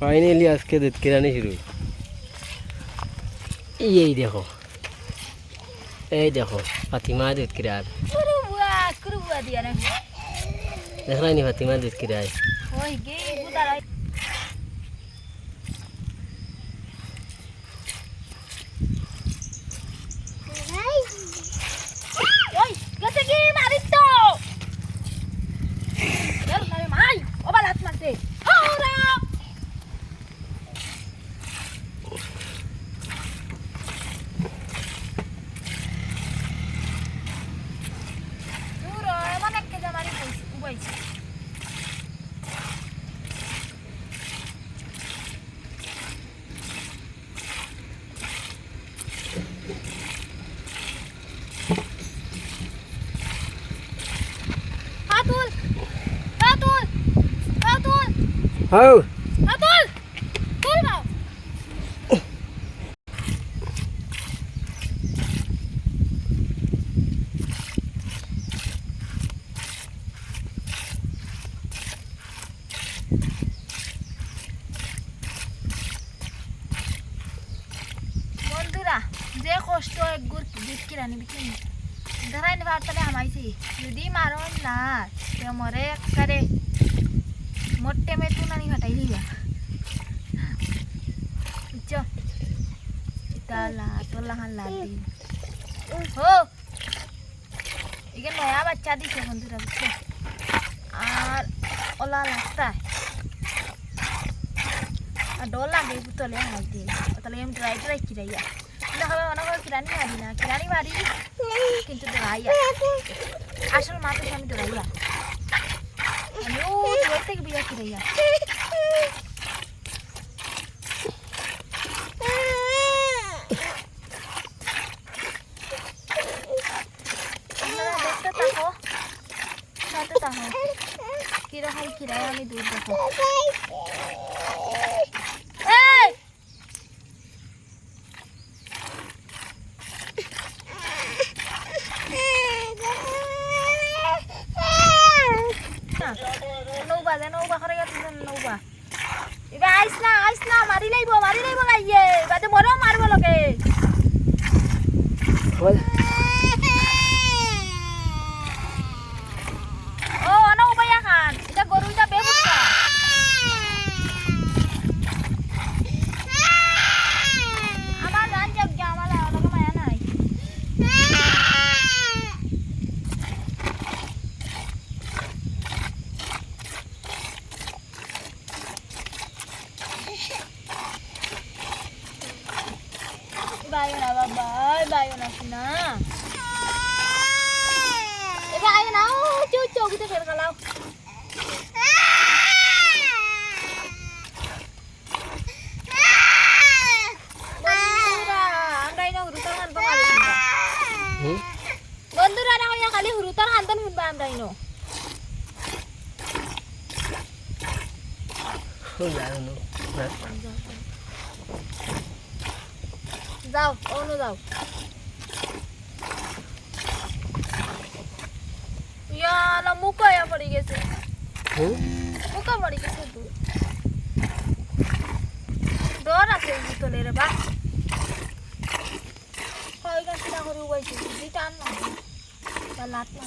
Finally आज के दूध किराने शुरू। यही देखो फातिमा दूध किरा देख रहा नहीं फातिमा दूध किरा है। हाँ বন্ধুরা যে কষ্ট একগুর দুধ কিরানি বিক্রি ধরাই নেবার তাহলে হামাইছি যদি মারণ না তে মরে করে মোটে মে তু নানি হটাই লিবা বুঝছো ইতালা তোলা হান লাদি हो इगन नया बच्चा दिखे बंधुरा बुझছো আর ওলা লাগতা আর ডর লাগে বুতলে হাইতে তাহলে আমি ড্রাই কিরাইয়া দেখো অনেক কিরানি মারি না কিরানি মারি কিন্তু ড্রাইয়া আসল মাথা আমি ড্রাইয়া আমি ও দূর থেকে বিয়া কিরাইয়া কিরকম কিরাই আমি দুধ দেখো নৌবা করে গেছে নৌবা এবার আইস না মারি লাইব গাইয়ে বাদে মরেও মারব লগে bayo na babay bayo na sina bayo na cucu kita kira kalau bondura na kali hurutan hantan hun ba amday no oh ya no যাও অনু যাও ইয়ালা মুকায়া পড়ে গেছে মুকা পড়ে গেছে তো ডর আছে ভিতরে রে বা কই গাছ না করে উবাইছে দিটা আন না তা লাত না